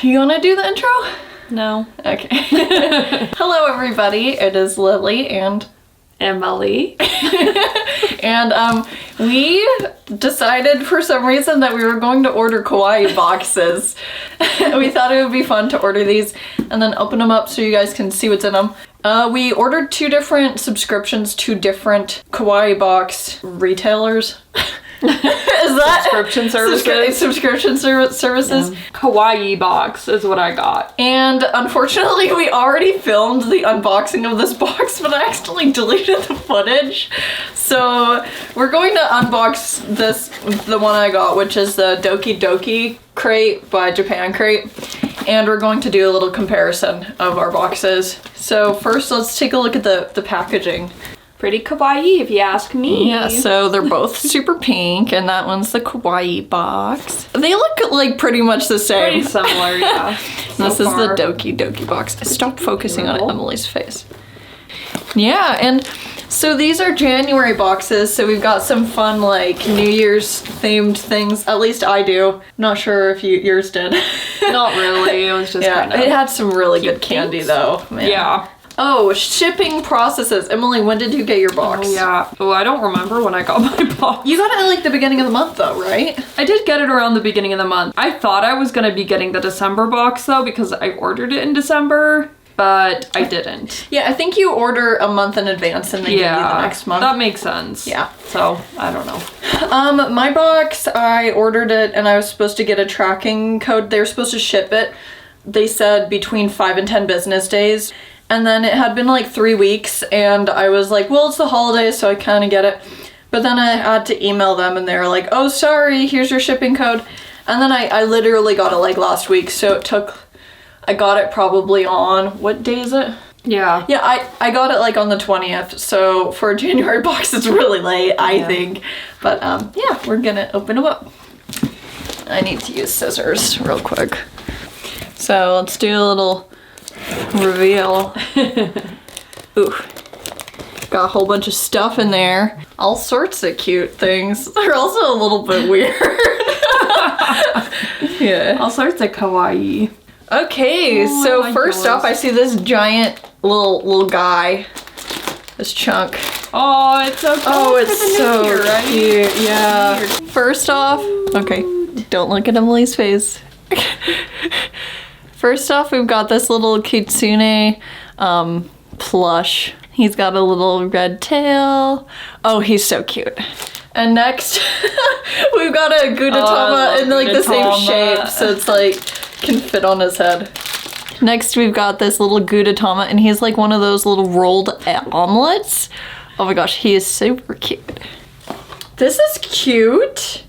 You wanna do the intro? No. Okay. Hello everybody, it is Lily and Em&Lily. and we decided for some reason that we were going to order Kawaii boxes. We thought it would be fun to order these and then open them up so you guys can see what's in them. We ordered 2 different subscriptions to different Kawaii box retailers. Is that Subscription services? Subscription services. Yeah. Kawaii box is what I got. And unfortunately, we already filmed the unboxing of this box, but I accidentally deleted the footage. So we're going to unbox the one I got, which is the DokiDoki crate by Japan Crate. And we're going to do a little comparison of our boxes. So first, let's take a look at the packaging. Pretty kawaii if you ask me. Yeah, so they're both super pink, and that one's the Kawaii box. They look like pretty much the same. Pretty similar, yeah. This is the Doki box. I stopped focusing on Emily's face. Yeah, and so these are January boxes, so we've got some fun like New Year's themed things. At least I do. Not sure if yours did. Not really, it was just kind of... It had some really good candy though. Man. Yeah. Oh, shipping processes. Emily, when did you get your box? Oh, yeah. Oh, I don't remember when I got my box. You got it at like the beginning of the month though, right? I did get it around the beginning of the month. I thought I was gonna be getting the December box though because I ordered it in December, but I didn't. Yeah, I think you order a month in advance and they give you the next month. That makes sense. Yeah. So, I don't know. My box, I ordered it and I was supposed to get a tracking code. They were supposed to ship it. They said between 5 and 10 business days. And then it had been like 3 weeks and I was like, well, it's the holidays, so I kind of get it. But then I had to email them and they were like, oh, sorry, here's your shipping code. And then I literally got it like last week. So I got it probably on, what day is it? Yeah. Yeah, I got it like on the 20th. So for a January box, it's really late, I think. But yeah, we're gonna open them up. I need to use scissors real quick. So let's do a little reveal. Ooh, got a whole bunch of stuff in there. All sorts of cute things. They're also a little bit weird. Yeah. All sorts of kawaii. Okay, so like first off, I see this giant little guy. This chunk. Oh, it's so cute. Oh, it's so year, right? cute. Yeah. First off, okay, don't look at Emily's face. First off, we've got this little kitsune plush. He's got a little red tail. Oh, he's so cute. And next, we've got a Gudetama in like the same shape, so it's like can fit on his head. Next, we've got this little Gudetama, and he's like one of those little rolled omelets. Oh my gosh, he is super cute. This is cute.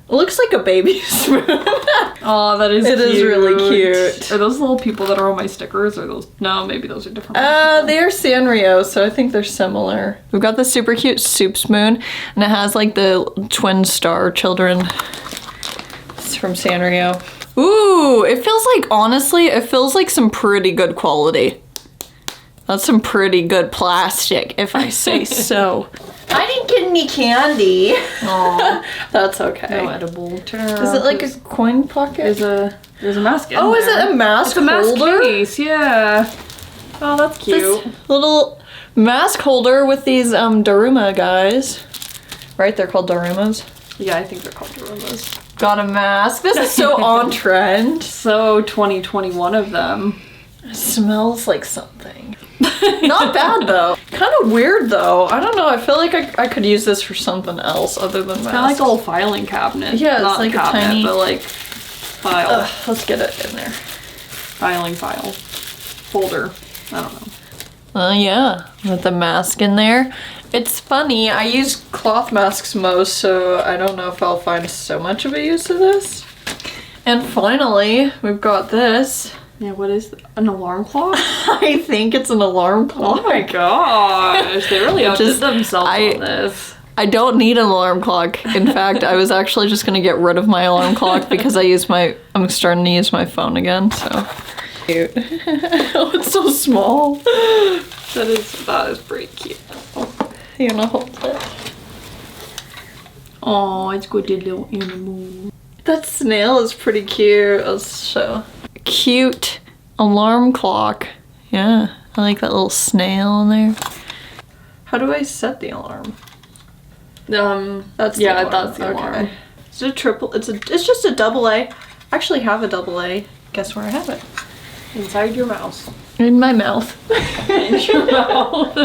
It looks like a baby spoon. Oh, that is cute. It is really cute. Are those little people that are on my stickers? Or those? No, maybe those are different. They are Sanrio, so I think they're similar. We've got this super cute soup spoon, and it has like the twin star children. It's from Sanrio. Ooh, it feels like, honestly, it feels like some pretty good quality. That's some pretty good plastic, if I say so. I didn't get any candy. Aw. That's okay. No edible. Is it like a coin pocket? There's a mask in Oh, there. is it a mask It's a mask holder? case, yeah. Oh, that's cute. This little mask holder with these Daruma guys. Right, they're called Darumas. Yeah, I think they're called aromas. Got a mask. This is so on trend. So 2021 of them. It smells like something. Not bad though. Kind of weird though. I don't know. I feel like I could use this for something else other than masks. Kind of like a little filing cabinet. Yeah, it's not like cabinet, a tiny. but like file. Let's get it in there. Filing file. Folder. I don't know. Yeah, with the mask in there. It's funny. I use cloth masks most, so I don't know if I'll find so much of a use of this. And finally, we've got this. Yeah, what is an alarm clock? I think it's an alarm clock. Oh my gosh, they really outdid themselves on this. I don't need an alarm clock. In fact, I was actually just gonna get rid of my alarm clock because I'm starting to use my phone again, so. Cute. Oh, it's so small. That is pretty cute. You wanna hold it? Oh, it's good little animal. That snail is pretty cute. I'll show. cute alarm clock. Yeah, I like that little snail in there. How do I set the alarm? That's the alarm. That's the alarm. Okay. Is it a triple? It's just a double A. I actually have a double A. Guess where I have it? Inside your mouse. In my mouth. In your mouth.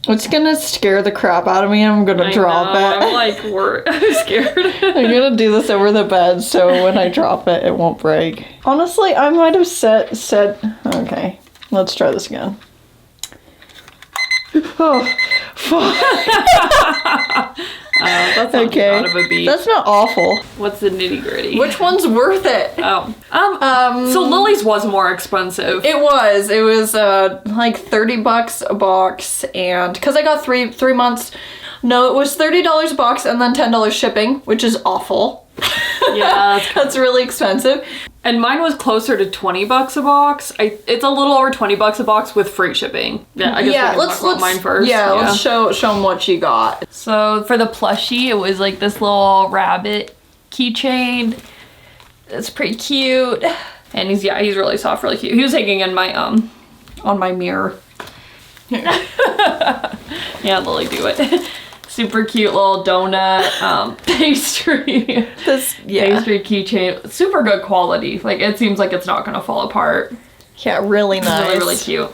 It's gonna scare the crap out of me and I'm gonna drop it. I'm like, I'm scared. I'm gonna do this over the bed so when I drop it, it won't break. Honestly, I might have set, okay, let's try this again. Oh, fuck. That's not out of a beat. That's not awful. What's the nitty gritty? Which one's worth it? So Lily's was more expensive. It was like $30 a box, and because I got three months, no, it was $30 a box and then $10 shipping, which is awful. Yeah, that's really expensive. And mine was closer to $20 a box. It's a little over $20 a box with free shipping. Yeah, I guess we can talk about mine first. Yeah, let's show them what you got. So for the plushie, it was like this little rabbit keychain. It's pretty cute. And he's really soft, really cute. He was hanging in my on my mirror. Yeah, Lily, do it. Super cute little donut pastry. Pastry keychain. Super good quality. Like, it seems like it's not gonna fall apart. Yeah, really nice. Really, really cute.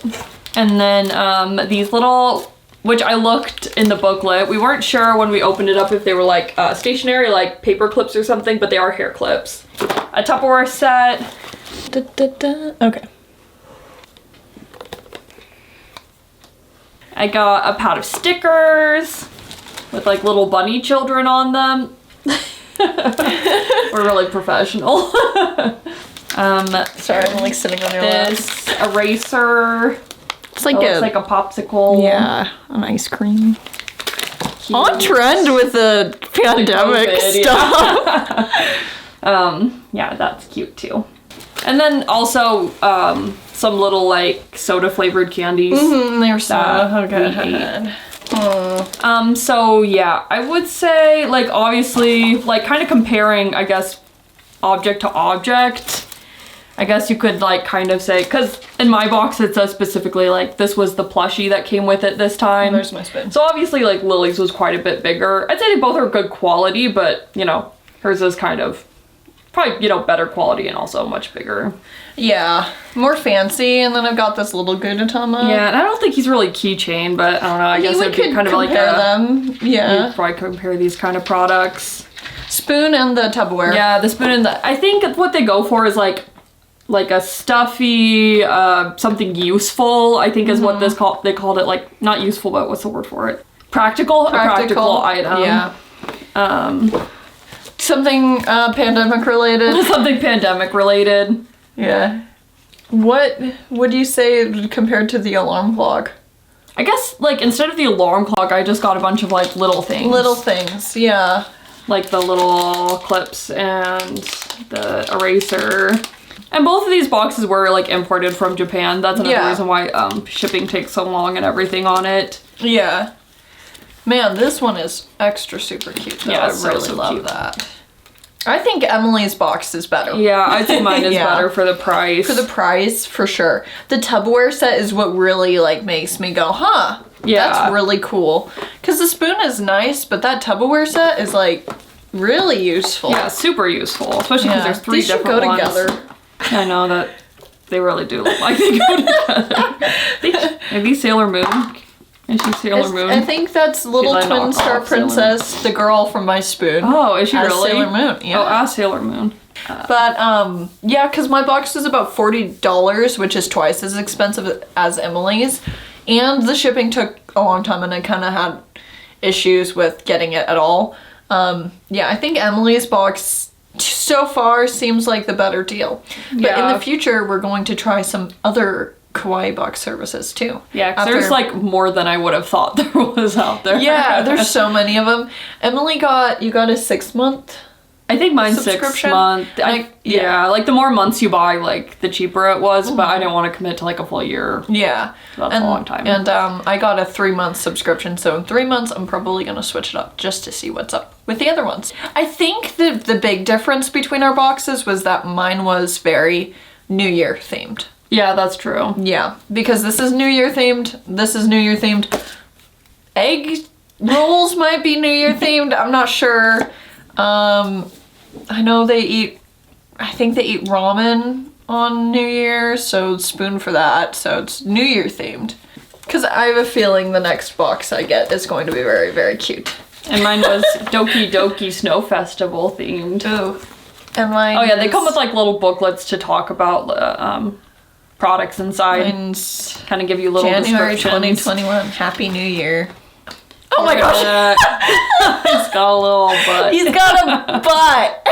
And then these little, which I looked in the booklet. We weren't sure when we opened it up if they were like stationary, like paper clips or something, but they are hair clips. A Tupperware set. Okay. I got a pad of stickers with like little bunny children on them. We're really professional. Sorry, I'm like sitting on your lap. This eraser. It's like it's like a popsicle. Yeah, an ice cream. Cute. On trend with the pandemic COVID, stuff. Yeah, that's cute too. And then also some little like soda flavored candies. They're soda. Okay. So yeah, I would say like obviously like kind of comparing, I guess, object to object. I guess you could like kind of say, because in my box it says specifically like this was the plushie that came with it this time. There's my spoon. So obviously like Lily's was quite a bit bigger. I'd say they both are good quality, but you know, hers is kind of probably, you know, better quality and also much bigger. Yeah, more fancy, and then I've got this little Gudetama. Yeah, and I don't think he's really keychain, but I don't know, I guess it would be kind of like them. Yeah. You'd probably compare these kind of products. Spoon and the Tupperware. Yeah, the spoon and I think what they go for is like a stuffy, something useful, I think is what they called it, like, not useful, but what's the word for it? Practical? A practical item. Yeah. Something pandemic related. Something pandemic related. Yeah. What would you say compared to the alarm clock? I guess, like, instead of the alarm clock, I just got a bunch of, like, little things. Little things, yeah. Like the little clips and the eraser. And both of these boxes were, like, imported from Japan. That's another reason why shipping takes so long and everything on it. Yeah. Man, this one is extra super cute, though. Yeah, I really love that. I think Emily's box is better. Yeah, I think mine is better for the price. For the price, for sure. The Tupperware set is what really, like, makes me go, huh? Yeah. That's really cool. Because the spoon is nice, but that Tupperware set is, like, really useful. Yeah, super useful. Especially because there's three different ones. They should go together. I know that they really do look like they go together. Maybe Sailor Moon. Is she Sailor Moon? I think that's little twin star princess, the girl from my spoon. Oh, is she really? Sailor Moon, yeah. Oh, as Sailor Moon. But, yeah, because my box is about $40, which is twice as expensive as Emily's. And the shipping took a long time, and I kind of had issues with getting it at all. Yeah, I think Emily's box so far seems like the better deal. But in the future, we're going to try some other Kawaii box services too. Yeah, because there's like more than I would have thought there was out there. Yeah, there's so many of them. Emily you got a 6-month I think mine's 6 subscription? month. Yeah. Like the more months you buy, like the cheaper it was, but I didn't want to commit to like a full year. Yeah. That's a long time. And I got a 3-month subscription, so in 3 months I'm probably gonna switch it up just to see what's up with the other ones. I think the big difference between our boxes was that mine was very New Year themed. Yeah, that's true. Yeah, because this is New Year themed, this is New Year themed. Egg rolls might be New Year themed, I'm not sure. I know I think they eat ramen on New Year, so spoon for that, so it's New Year themed. Because I have a feeling the next box I get is going to be very, very cute. And mine was DokiDoki Snow Festival themed. Ooh. And mine Oh yeah, they come with like little booklets to talk about products inside. mine's Kind of give you little January descriptions. 2021. Happy New Year. Oh my gosh! He's got a little butt. He's got a butt!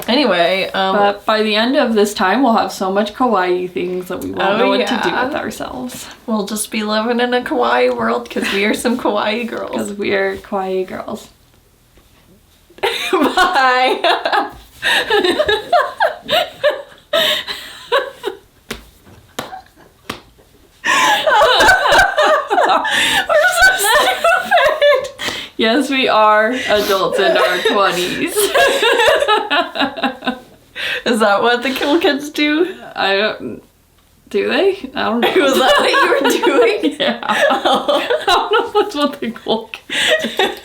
Anyway, But by the end of this time, we'll have so much kawaii things that we won't know what to do yeah. with ourselves. we'll just be living in a kawaii world because we are some kawaii girls. Because we're kawaii girls. Bye! We're so stupid! Yes, we are adults in our 20s. Is that what the cool kids do? I don't... Do they? I don't know. Was that what you were doing? Yeah. I don't know if that's what they call kids.